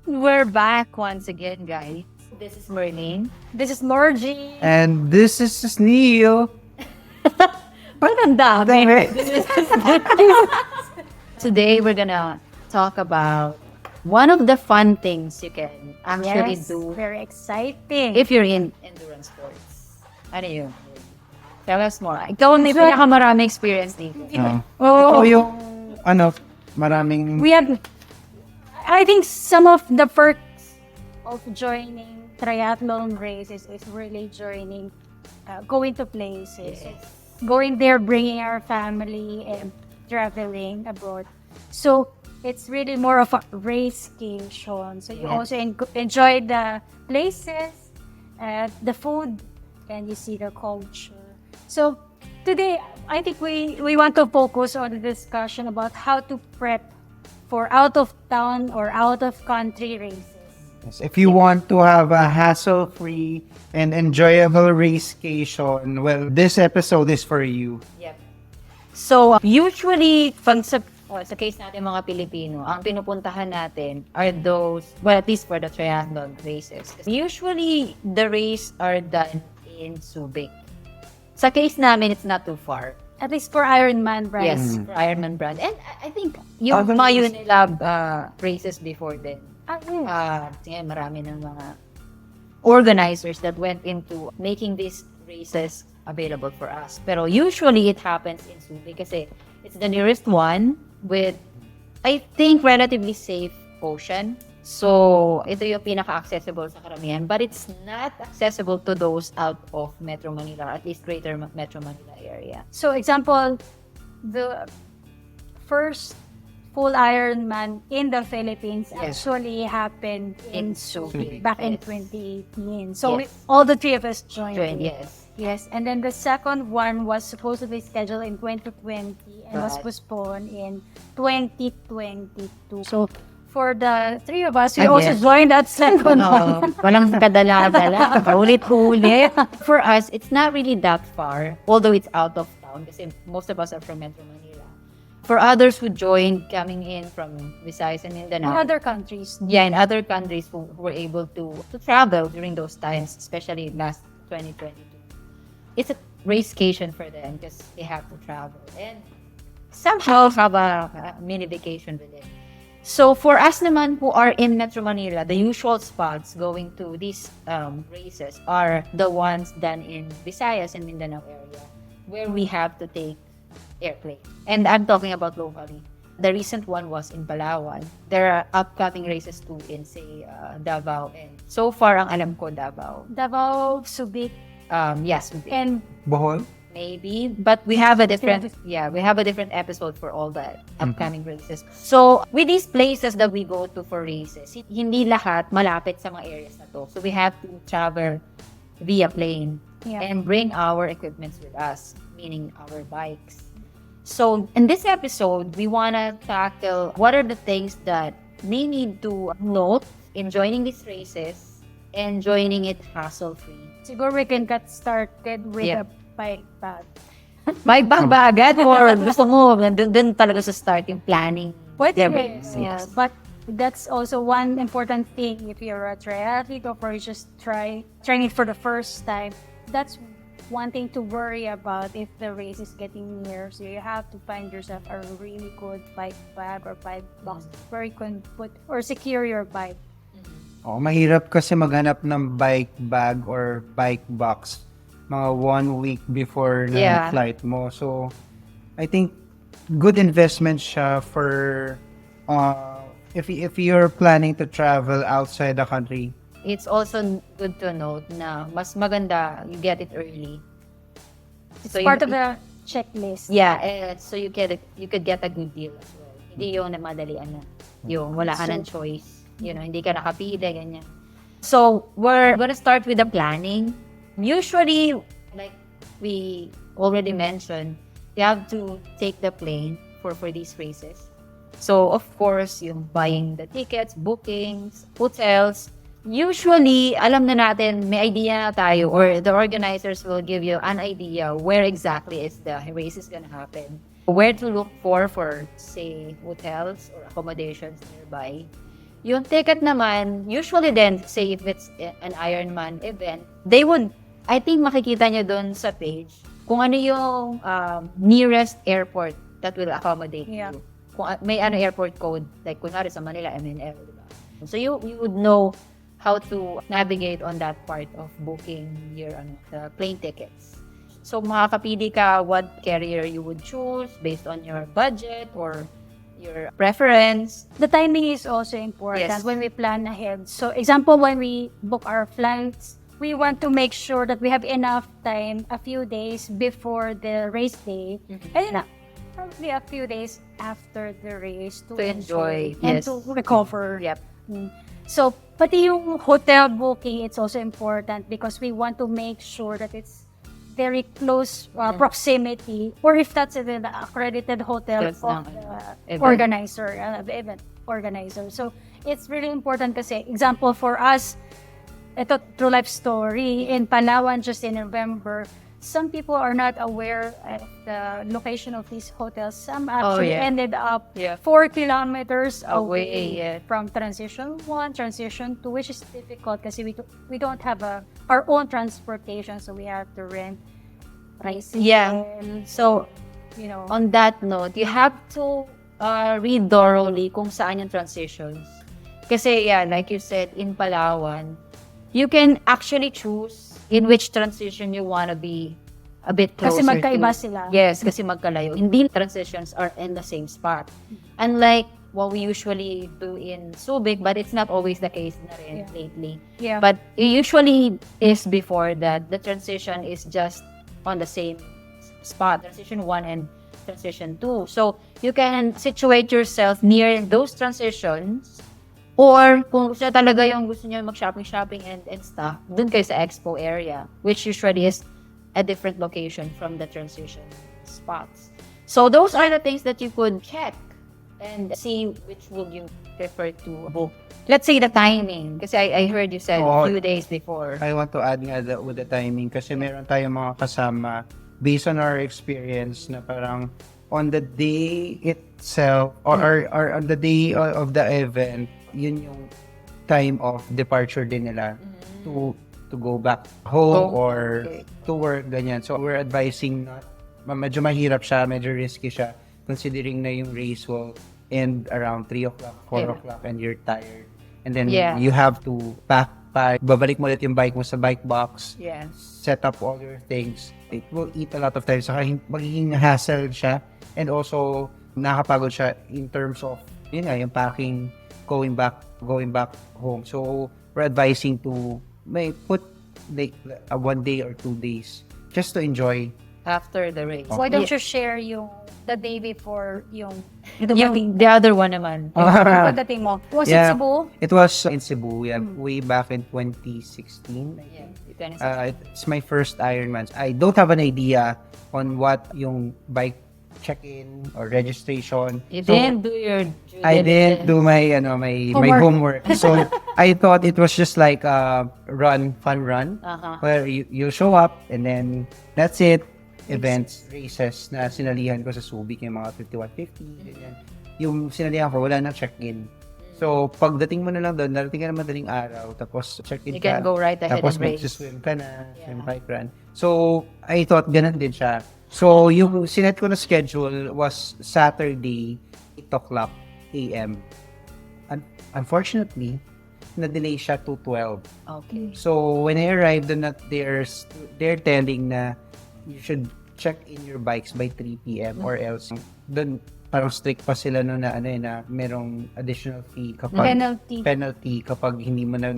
We're back once again, guys. This is Merlin. This is Lorgie. And this is Neil. Parang dami. Today, we're gonna talk about one of the fun things you can actually Yes, do very exciting. if you're in endurance sports. Ano yun? Tell us more. Ikaw ang may pinakamaraming experience dito. Oh, yung maraming we have, I think some of the perks of joining triathlon races is really joining, going to places, going there, bringing our family and traveling abroad. So it's really more of a racecation. So you also enjoy the places, the food, and you see the culture. So today, I think we want to focus on the discussion about how to prep for out of town or out of country races. If you want to have a hassle-free and enjoyable racecation, well, this episode is for you. Yep. So, usually, pag sa case natin mga Pilipino, ang pinupuntahan natin are those, well, at least for the triathlon races. Usually, the race are done in Subic. Sa case namin, it's not too far. At least for Ironman brand. Yes, for Ironman brand. And I think yung mga Unilab races before then, marami ng mga organizers that went into making these races available for us. Pero usually it happens in Subic kasi it's the nearest one with, I think, relatively safe ocean. So, ito yung pinaka-accessible sa karamihan. But it's not accessible to those out of Metro Manila, at least greater Metro Manila area. So, example, the first full Ironman in the Philippines actually happened in Subic. back in 2018. So, Yes. all the three of us joined. Yes. Yes, and then the second one was supposedly scheduled in 2020 and was Right. postponed in 2022. So, for the three of us, we Ah, also yes. joined that second one. Walang kadala-dala, paulit-ulit. For us, it's not really that far, although it's out of town kasi most of us are from Metro Manila. For others who joined coming in from Visayas and In Mindanao, other countries. yeah, in other countries who were able to travel during those times, especially last 2022. It's a racecation for them because they have to travel and somehow have a mini vacation with it. So for us naman who are in Metro Manila, the usual spots going to these races are the ones done in Visayas and Mindanao area where we have to take airplane. And I'm talking about locally. The recent one was in Palawan. There are upcoming races too in, say, Davao. And so far, ang alam ko, Davao. Davao, Subic, Yes, and Bohol? maybe, but we have a different, we have a different episode for all the upcoming races. So, with these places that we go to for races, hindi lahat malapit sa mga areas na to. So, we have to travel via plane and bring our equipments with us, meaning our bikes. So, in this episode, we want to tackle what are the things that they need to note in joining these races and joining it hassle-free. siguro we can get started with a bike bag. May bag ba agad or gusto mo dun talaga sa start yung planning? Pwede the rin, race? yeah. But that's also one important thing if you're a triathlete or you just trying it for the first time. That's one thing to worry about if the race is getting near. So you have to find yourself a really good bike bag or bike box where you can put or secure your bike. Oh, mahirap kasi maghanap ng bike bag or bike box mga 1 week before ng flight mo. So, I think good investment siya for if you're planning to travel outside the country. It's also good to note na mas maganda you get it early. It's part of the checklist. Yeah, so you could get a good deal as well. Hindi yung namadalian na. Yung wala ka ng choice. You know, hindi ka nakapili, ganyan. So, we're gonna start with the planning. Usually, like we already mentioned, you have to take the plane for these races. So, of course, yung buying the tickets, bookings, hotels. Usually, alam na natin, may idea na tayo or the organizers will give you an idea where exactly is the race is gonna happen. Where to look for, say, hotels or accommodations nearby. Yung ticket naman, usually then, say if it's an Ironman event, they would, I think makikita nyo dun sa page, kung ano yung nearest airport that will accommodate Yeah. you. Kung may airport code, like kunwari sa Manila, MNL, diba? So you would know how to navigate on that part of booking your plane tickets. So makakapili ka what carrier you would choose based on your budget or your preference. The timing is also important Yes. when we plan ahead. So example, when we book our flights, we want to make sure that we have enough time, a few days before the race day, and probably a few days after the race to enjoy, and yes. to recover. Yep. So, pati yung hotel booking, it's also important because we want to make sure that it's very close proximity, or if that's even the accredited hotel Yes, of ng, the event. organizer, the event organizer. So, it's really important kasi, example for us, ito, true life story, in Palawan just in November, some people are not aware of the location of these hotels. Some actually yeah. ended up Yeah. 4 kilometers Away, away yeah. from transition 1, transition 2, which is difficult kasi we don't have our own transportation, so we have to rent tricycle. Yeah. So, You know, on that note, you have to read thoroughly kung saan yung transitions. Kasi, yeah, like you said, in Palawan, you can actually choose in which transition you wanna be a bit closer kasi magkaiba to. sila. Yes, kasi magkalayo. Hindi transitions are in the same spot. Unlike what we usually do in Subic, but it's not always the case na rin Yeah. lately. Yeah. But it usually is before that. The transition is just on the same spot, transition 1 and transition 2. So, you can situate yourself near those transitions, or kung gusto talaga yung gusto nyo mag-shopping and stuff, dun kayo sa expo area, which usually is a different location from the transition spots. So, those are the things that you could check and see which would you prefer to book. Let's say the timing, kasi I heard you said a few days before. I want to add nga with the timing kasi meron tayong mga kasama based on our experience na parang on the day itself or on the day of the event, yun yung time of departure din nila to go back home or to work, ganyan. So we're advising not, medyo mahirap siya, medyo risky siya considering na yung race will end around 3 o'clock, 4 o'clock and you're tired. And then you have to pack, babalik mo ulit yung bike mo sa bike box, set up all your things. It will eat a lot of time. Saka magiging hassle siya. And also, nakakapagod siya in terms of, yun nga, yung packing, going back home. So, we're advising to may put like 1 day or 2 days just to enjoy. After the race. Why don't you share yung the day before yung The other one naman. pagdating mo? Was it Cebu? It was in Cebu, way back in 2016. It's my first Ironman. I don't have an idea on what yung bike check-in or registration. You didn't do your due I didn't diligence. do my homework. So I thought it was just like a fun run, where you show up and then that's it. Events, races na sinalihan ko sa Subic, yung mga 5150, ganyan. Yung sinalihan ko, wala nang check-in. So, pagdating mo na lang doon, narating ka na madaling araw, tapos check-in You can go right ahead tapos and race. mag-swim ka na, swim bike run. So, I thought ganun din siya. So, yung sinet ko na schedule was Saturday, 8 o'clock a.m. Unfortunately, na-delay siya to 12. Okay. So, when I arrived, they're telling na you should check in your bikes by 3 p.m. or else doon parang strict pa sila no na na merong additional fee kapag penalty kapag hindi mo na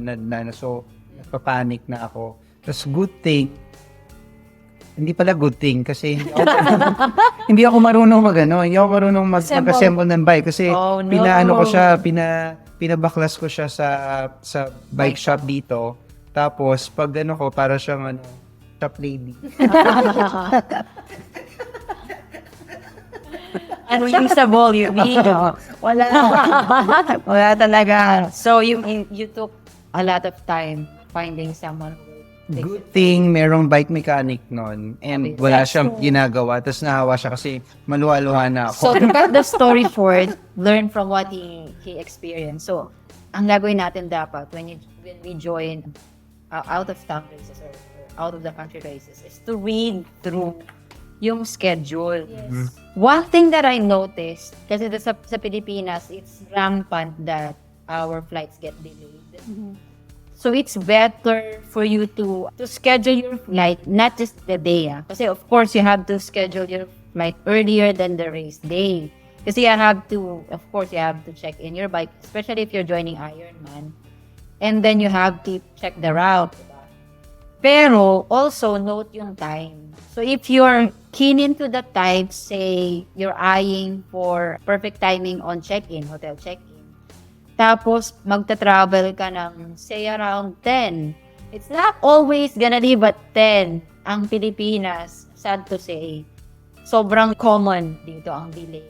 so nagpa-panic na ako. Tapos good thing hindi pala good thing kasi hindi ako marunong hindi ako marunong mag-assemble ng bike kasi pinaano ko siya, pinabaklas ko siya sa bike shop dito. Tapos pag ko para siyang shop lady. Ano yung sa volume? Wala talaga. So, you took a lot of time finding someone who Good thing merong bike mechanic nun and wala siyang ginagawa. Tapos nahawa siya kasi maluha-luha na ako. So, to cut the story short, learn from what he experienced. So, ang gagawin natin dapat when we join out of town races or out of the country races is to read through yung schedule. Yes. One thing that I noticed, kasi sa Pilipinas, it's rampant that our flights get delayed. Mhm. So it's better for you to schedule your flight, not just the day. Kasi of course, you have to schedule your flight earlier than the race day. Kasi you have to check in your bike, especially if you're joining Ironman. And then you have to check the route. Diba? Pero also note yung time. So if you're keen into the time, say you're eyeing for perfect timing on check-in, hotel check-in, tapos magta-travel ka ng say around 10. It's not always gonna leave at 10. Ang Pilipinas, sad to say, sobrang common dito ang delay.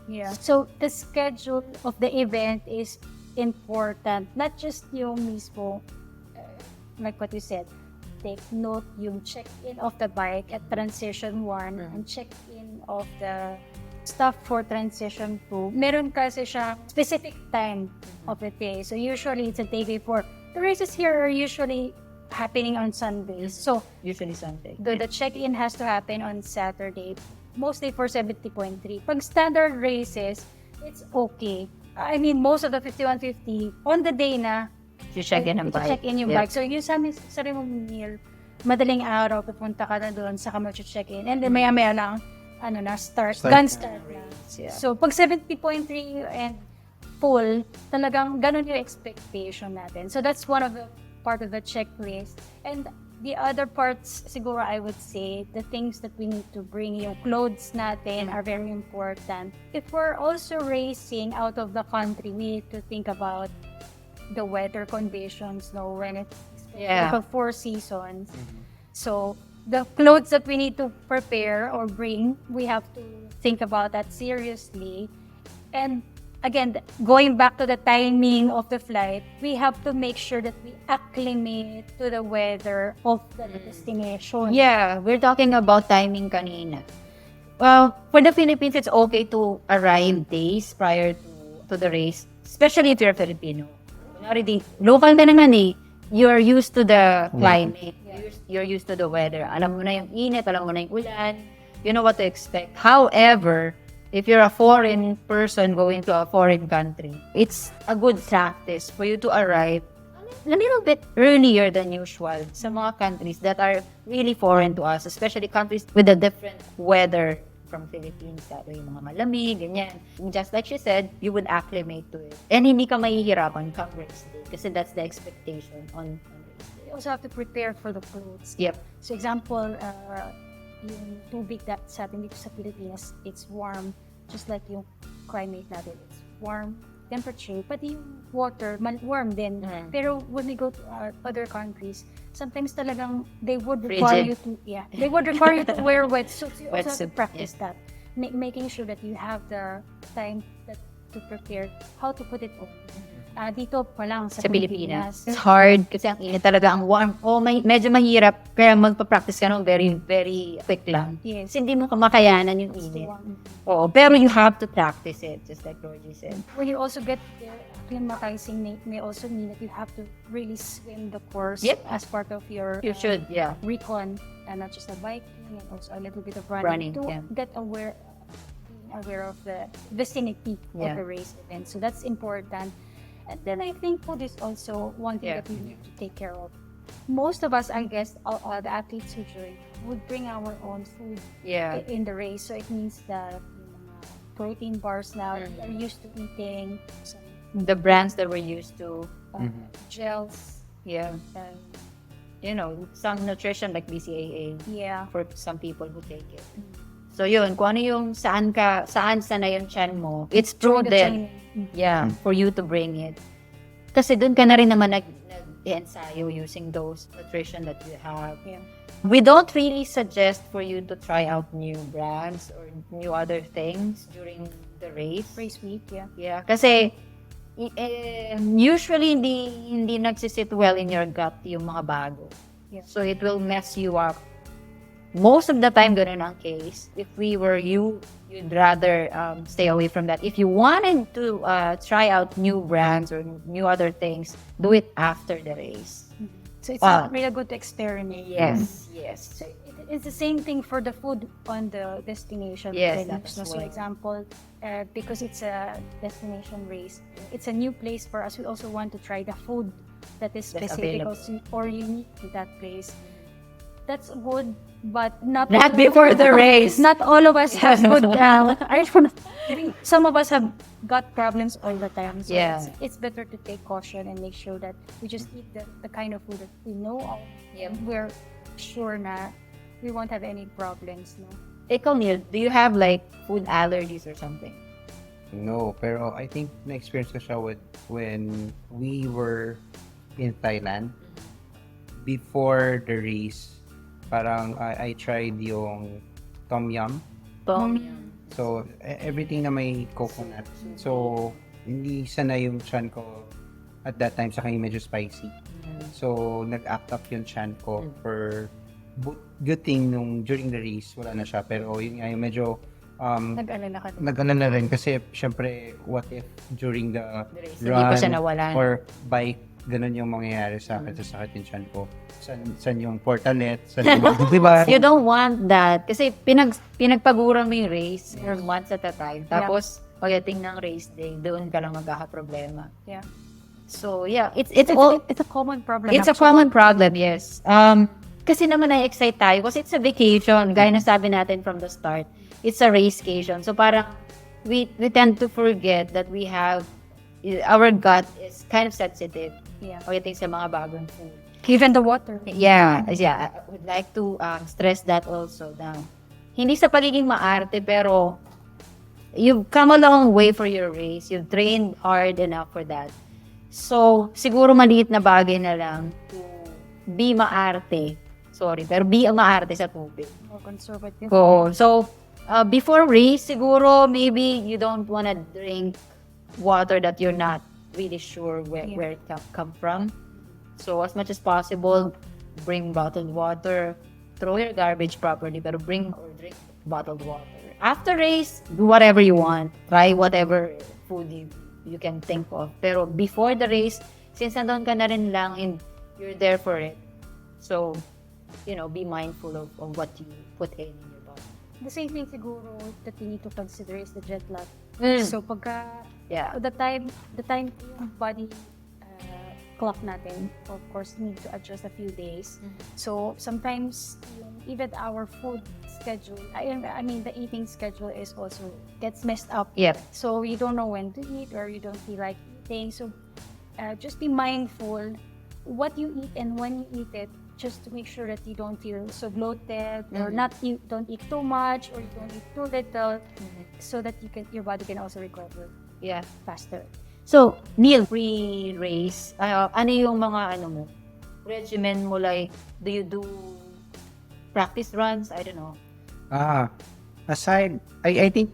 Yeah. So the schedule of the event is important. Not just yung mismo, like what you said, take note yung check-in of the bike at transition 1 and check-in of the stuff for transition 2. Meron kasi siya specific time of the day. So usually it's a day before. The races here are usually happening on Sundays. So Usually Sunday. the check-in has to happen on Saturday, mostly for 70.3. Pag standard races, it's okay. I mean, most of the 5150, on the day na, You check in ang bike. check in yung bike. So yung sa mong meal, madaling araw, pupunta ka na doon, saka mag-check in. And then maya-maya lang, gun start na. Yeah. So, pag 70.3 and full, talagang ganun yung expectation natin. So, that's one of the part of the checklist. And the other parts, siguro I would say, the things that we need to bring, yung clothes natin are very important. If we're also racing out of the country, we need to think about the weather conditions, when it's Yeah. like 4 seasons. So, the clothes that we need to prepare or bring, we have to think about that seriously. And again, going back to the timing of the flight, we have to make sure that we acclimate to the weather of the destination. Yeah, we're talking about timing kanina. Well, for the Philippines, it's okay to arrive days prior to the race, especially if you're Filipino. Already, local ka naman eh. You're used to the climate. You're used to the weather. Alam mo na yung init, alam mo na yung ulan. You know what to expect. However, if you're a foreign person going to a foreign country, it's a good practice for you to arrive a little bit earlier than usual sa mga countries that are really foreign to us, especially countries with a different weather from Philippines, yung mga malamig, ganyan. Just like she said, you would acclimate to it. And hindi ka mahihirapan come race day kasi that's the expectation on race day. You also have to prepare for the clothes. Yep. So example, yung tubig that sa atin dito sa Pilipinas, it's warm, just like yung climate natin. It's warm temperature, pati yung water, warm din. Pero when we go to other countries, sometimes talagang they would require you to, they would require you to wear wetsuits. You also have to practice that. Making sure that you have the time to prepare how to put it on. Dito pa lang sa Pilipinas. It's hard kasi ang init talaga, ang warm. Medyo mahirap kaya magpa-practice ka nung very, very quick lang. Yes. Kasi hindi mo makayanan yung init. Oo, pero you have to practice it, just like Georgie said. When you also get there, acclimatizing may also mean that you have to really swim the course as part of your You should, recon, and not just the biking, and also a little bit of Running, to get aware of the vicinity of the race event. So that's important. And then I think food is also one thing that we need to take care of. Most of us, I guess, all the athletes who join would bring our own food in the race. So it means that protein bars now are used to eating the brands that we're used to, gels. Some nutrition like BCAA for some people who take it. So yun, kung ano yung saan na yung chan mo, it's prudent. For you to bring it. Kasi dun ka na rin naman nag-ensayo using those nutrition that you have. We don't really suggest for you to try out new brands or new other things during the race. Race week, Kasi usually hindi nagsisit well in your gut yung mga bago. So it will mess you up most of the time, ganun ang case. If we were you, you'd rather stay away from that. If you wanted to try out new brands or new other things, do it after the race. So it's not really good to experiment. Yes, yes. So it's the same thing for the food on the destination. Yes, venues, that's no? So why. example, because it's a destination race, it's a new place for us. We also want to try the food that is That's specific available. or unique to that place. That's good, but not Before the race. Not all of us have good. I don't know. Some of us have got problems all the time. So Yeah. it's better to take caution and make sure that we just eat the kind of food that we know of. Yep. And we're sure na we won't have any problems. No? Ikaw, Neil, do you have like food allergies or something? No, pero I think na-experience ko siya when we were in Thailand. Before the race, parang I tried yung tom yum. So, everything na may coconut. So, hindi sanay yung chan ko at that time, saka yung medyo spicy. So, nag-act up yung chan ko for good thing nung during the race, wala na siya. Pero yun nga, yung medyo Nag-alala ka. nag-alala rin kasi syempre, what if during the race, hindi pa siya nawalan. or bike, ganun yung mangyayari sa akin, sakit yung chan ko. San yung portalet, san yung, di ba? You don't want that. Kasi pinagpaguran mo yung race for months at a time. Tapos, pagdating ng race day, doon ka lang magkakaproblema. Yeah. So, yeah. It's It's a common problem. It's a common problem, yes. Kasi naman na-excite tayo kasi it's a vacation. Gaya na sabi natin from the start, it's a racecation. So parang we tend to forget that we have, our gut is kind of sensitive. Yeah. Pagdating sa mga bagong food. Even the water. Yeah. I would like to stress that also. Na, hindi sa pagiging maarte, pero you've come a long way for your race. You've trained hard enough for that. So, siguro maliit na bagay na lang to be maarte. Sorry, pero be maarte sa tubig. More conservative. So, before race, siguro maybe you don't wanna drink water that you're not really sure where it come from. So, as much as possible, bring bottled water. Throw your garbage properly, pero bring or drink bottled water. After race, do whatever you want. Try whatever food you can think of. Pero before the race, since nandun ka na rin lang and you're there for it, so, be mindful of what you put in your body. The same thing siguro that you need to consider is the jet lag. So pagka the time yung body clock natin, of course, need to adjust a few days. So sometimes even our food schedule, I mean the eating schedule is also gets messed up. Yep. So you don't know when to eat or you don't feel like eating. So just be mindful what you eat and when you eat it, just to make sure that you don't feel so bloated or don't eat too much or you don't eat too little, so that your body can also recover faster. So, Neil, pre-race, ano yung mga regimen mo, like, do you do practice runs? I don't know. Aside, I think,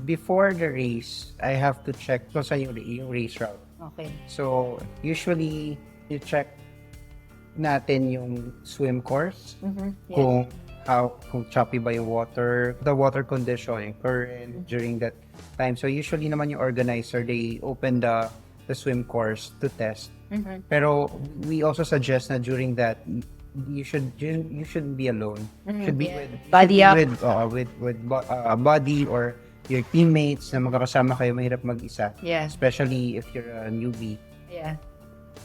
before the race, I have to check kung saan yung race route. Okay. So, usually, you check natin yung swim course, kung choppy ba yung water, the water condition, yung current during that time. So usually naman yung organizer, they open the swim course to test. Pero we also suggest na during that you shouldn't be alone. Should be with Buddy up. with buddy or your teammates na magkakasama kayo, mahirap mag-isa. Yeah. Especially if you're a newbie. Yeah.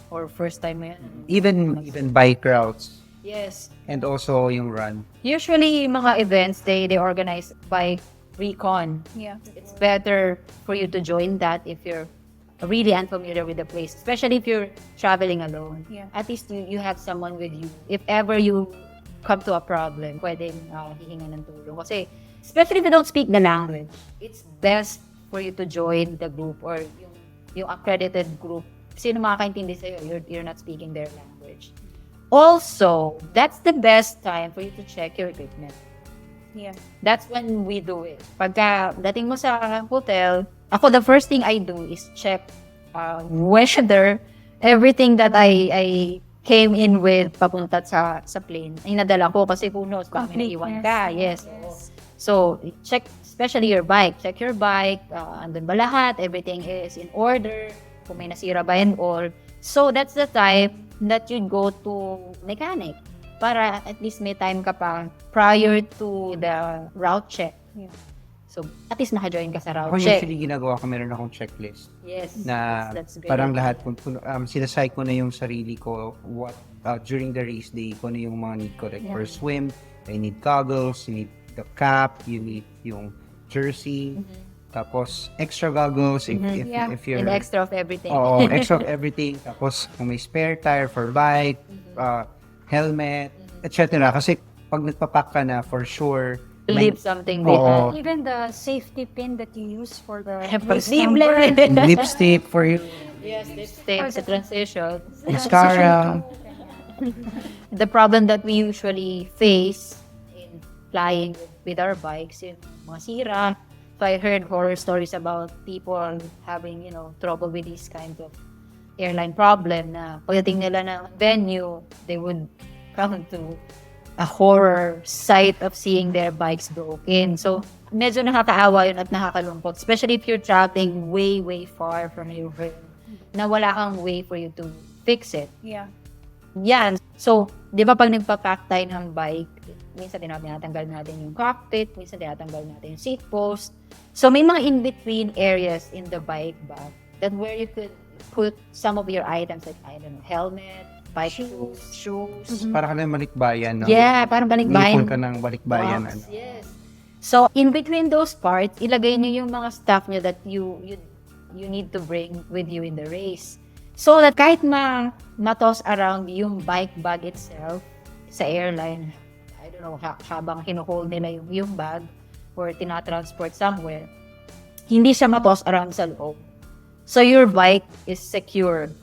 Or first time mo yan. Even bike routes. Yes. And also yung run. Usually, mga events, they organize by recon. Yeah. It's better for you to join that if you're really unfamiliar with the place, especially if you're traveling alone. Yeah. At least you have someone with you. If ever you come to a problem, pwedeng hihinga ng tulong. Kasi, especially if you don't speak the language, it's best for you to join the group or yung accredited group. Sino makakaintindi sa'yo? You're not speaking their language. Also, that's the best time for you to check your equipment. Yeah. That's when we do it. Pagka dating mo sa hotel, ako, the first thing I do is check whether everything that I came in with papunta sa plane. Ay, nadala ko kasi who knows, baka may naiwan ka. Yes. So, check, especially your bike. Check your bike. Andun ba lahat? Everything is in order. Kung may nasira ba and all. So, that's the time that you go to mechanic. Para at least may time ka pa prior to the route check. Yeah. So, at least naka-join ka sa route Ako check. usually ginagawa ko, meron akong checklist. Yes. Na that's great. parang lahat, sinasay ko na yung sarili ko, what, during the race day, ko na yung mga need ko. Like for swim, I need goggles, you need the cap, you need yung jersey, tapos extra goggles if you're... And extra of everything. Oo, extra of everything. Tapos kung may spare tire for bike, helmet, etc. Kasi pag nagpapack ka na, for sure, Leave something Oo. behind. Even the safety pin that you use for the Posible. lipstick for you, Yes, lipstick, the transition. mascara. The problem that we usually face in flying with our bikes, yung mga sira. So I heard horror stories about people having, trouble with these kinds of airline problem na pagdating nila ng venue, they would come to a horror sight of seeing their bikes broken. So, medyo nakakaawa yun at nakakalungkot. Especially if you're traveling way, way far from your home na wala kang way for you to fix it. Yeah. Yan. So, di ba pag nagpa-pack tayo ng bike, minsan tinatanggal natin yung cockpit, minsan tinatanggal natin yung seat post. So, may mga in-between areas in the bike bag that where you could put some of your items like, I don't know, helmet, bike shoes. Para ka na balikbayan, no? Yeah, parang balikbayan. Ipon ka ng balikbayan. Box, Ano? yes. So, in between those parts, ilagay niyo yung mga stuff niyo that you need to bring with you in the race. So that kahit ma-toss around yung bike bag itself sa airline, I don't know, habang kinuhold nila yung bag or tinatransport somewhere, hindi siya ma-toss around sa loob. So your bike is secure.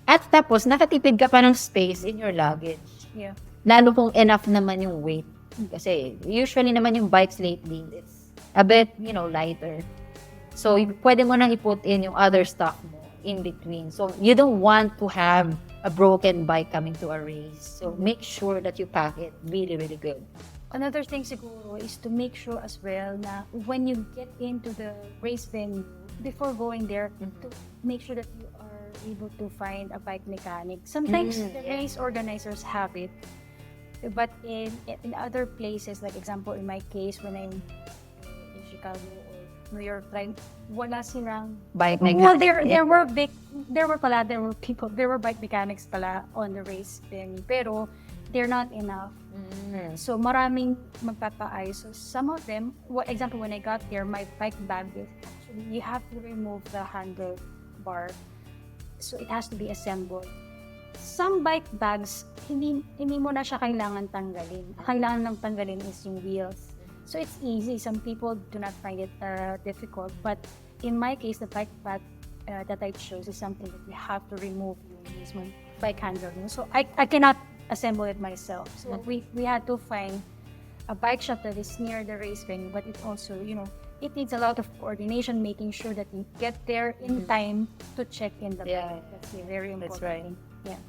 At tapos, nakatipid ka pa ng space in your luggage. Yeah. Lalo kung enough naman yung weight. Kasi usually naman yung bikes lately, it's a bit, lighter. So, pwede mo nang i-put in yung other stuff mo in between. So, you don't want to have a broken bike coming to a race. So, make sure that you pack it really, really good. Another thing siguro is to make sure as well na when you get into the race venue, before going there, to make sure that you are able to find a bike mechanic. Sometimes the race organizers have it, but in other places, like example in my case, when I'm in Chicago or New York, like wala silang Bike well, mechanic. there were bike mechanics pala on the race venue, pero they're not enough. So maraming magpapaayos. So some of them, example when I got here, my bike bag is actually you have to remove the handlebar. So it has to be assembled. Some bike bags, hindi mo na siya kailangan tanggalin. Kailangan lang tanggalin is yung wheels. So it's easy. Some people do not find it difficult. But in my case, the bike bag that I chose is something that you have to remove yung mismo bike handle. So I cannot assemble it myself. So we had to find a bike shop that is near the race venue, but it also, it needs a lot of coordination, making sure that you get there in time to check in the bike. That's very important. That's right. thing. Yeah.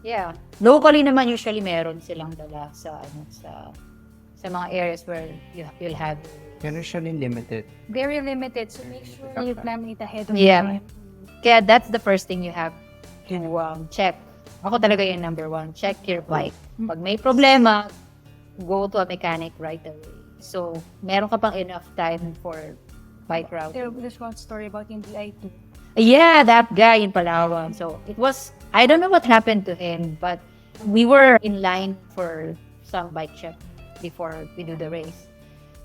Yeah. Locally naman usually meron silang dala sa mga areas where you'll have your race. Pero usually limited. Very limited. So make sure you plan it ahead of Yeah. time. Kaya that's the first thing you have to check. Ako talaga yung number one. Check your bike. Pag may problema, go to a mechanic right away. So, meron ka pang enough time for bike routing. There's one story about yung DI2. Yeah, that guy in Palawan. So, I don't know what happened to him, but we were in line for some bike check before we do the race.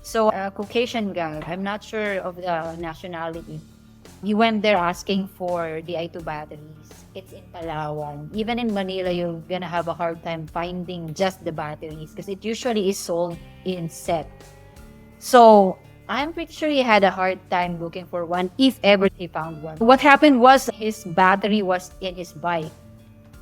So, a Caucasian guy, I'm not sure of the nationality. He went there asking for DI2 batteries. It's in Palawan. Even in Manila, you're gonna have a hard time finding just the batteries because it usually is sold in set. So, I'm pretty sure he had a hard time looking for one if ever he found one. What happened was his battery was in his bike.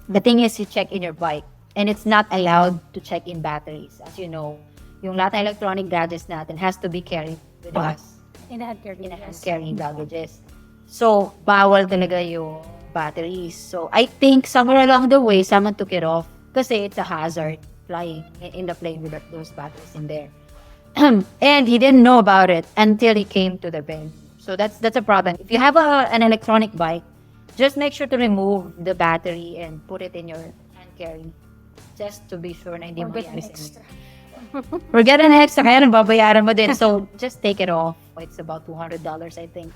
The thing is, you check in your bike and it's not allowed to check in batteries. As you know, yung lahat ng electronic gadgets natin has to be carried with us In the hand carry. in a hand carrying luggages. So, bawal talaga yung batteries. So I think somewhere along the way, someone took it off kasi it's a hazard flying in the plane with those batteries in there. And he didn't know about it until he came to the venue. So that's a problem. If you have an electronic bike, just make sure to remove the battery and put it in your hand carry. Just to be sure na hindi Or mo get an mangyari sa extra. inyo. Or get an extra, kaya nang babayaran mo din. So just take it off. It's about $200, I think.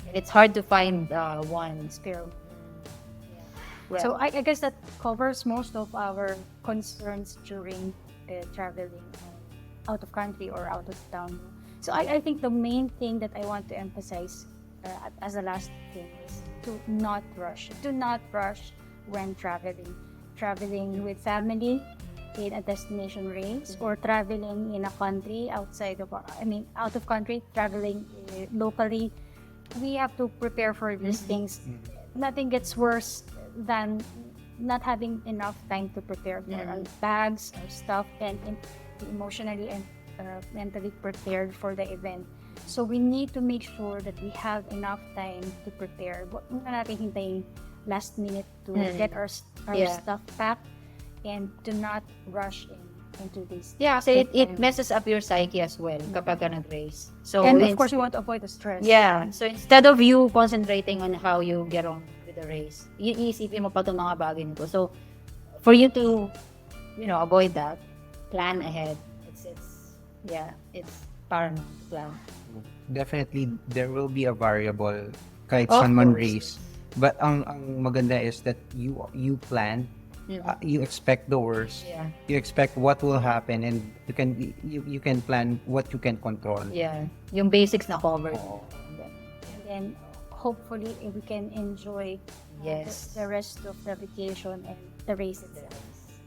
And it's hard to find one. Spare. Well, So I guess that covers most of our concerns during traveling out of country or out of town. So I think the main thing that I want to emphasize as a last thing is to not rush. Do not rush when traveling. Traveling with family in a destination race or traveling in a country outside of, out of country, traveling locally. We have to prepare for these things. Nothing gets worse than not having enough time to prepare for our bags, our stuff, and emotionally and mentally prepared for the event. So we need to make sure that we have enough time to prepare. Huwag na natin hintayin last minute to get our stuff packed, and do not rush into this. yeah, kasi it messes up your psyche as well kapag ka nag-race. So And of course, we want to avoid the stress. yeah, so instead of you concentrating on how you get on with the race, iisipin mo pa itong mga bagay nito. So for you to, avoid that, plan ahead. It's paramount to plan. Definitely, there will be a variable kahit Of saan man course. race. But ang maganda is that you plan, you expect the worst, Yeah. you expect what will happen, and you can plan what you can control. Yeah, yung basics na covered. And then hopefully we can enjoy Yes. the rest of the vacation and the race itself.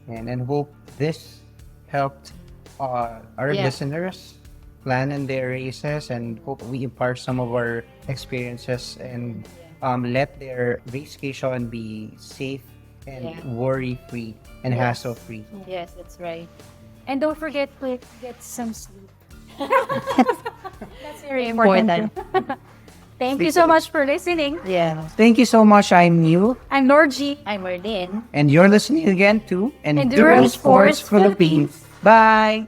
And hope this helped our Yeah. listeners plan in their races, and hope we impart some of our experiences and let their racecation be safe and worry-free and Yes. hassle-free. Yes, that's right. And don't forget to get some sleep. That's very important. Thank you so much for listening. Yeah. Thank you so much. I'm Neil, I'm Norgie. I'm Merlin. and you're listening again to Endurance Sports Philippines. Bye!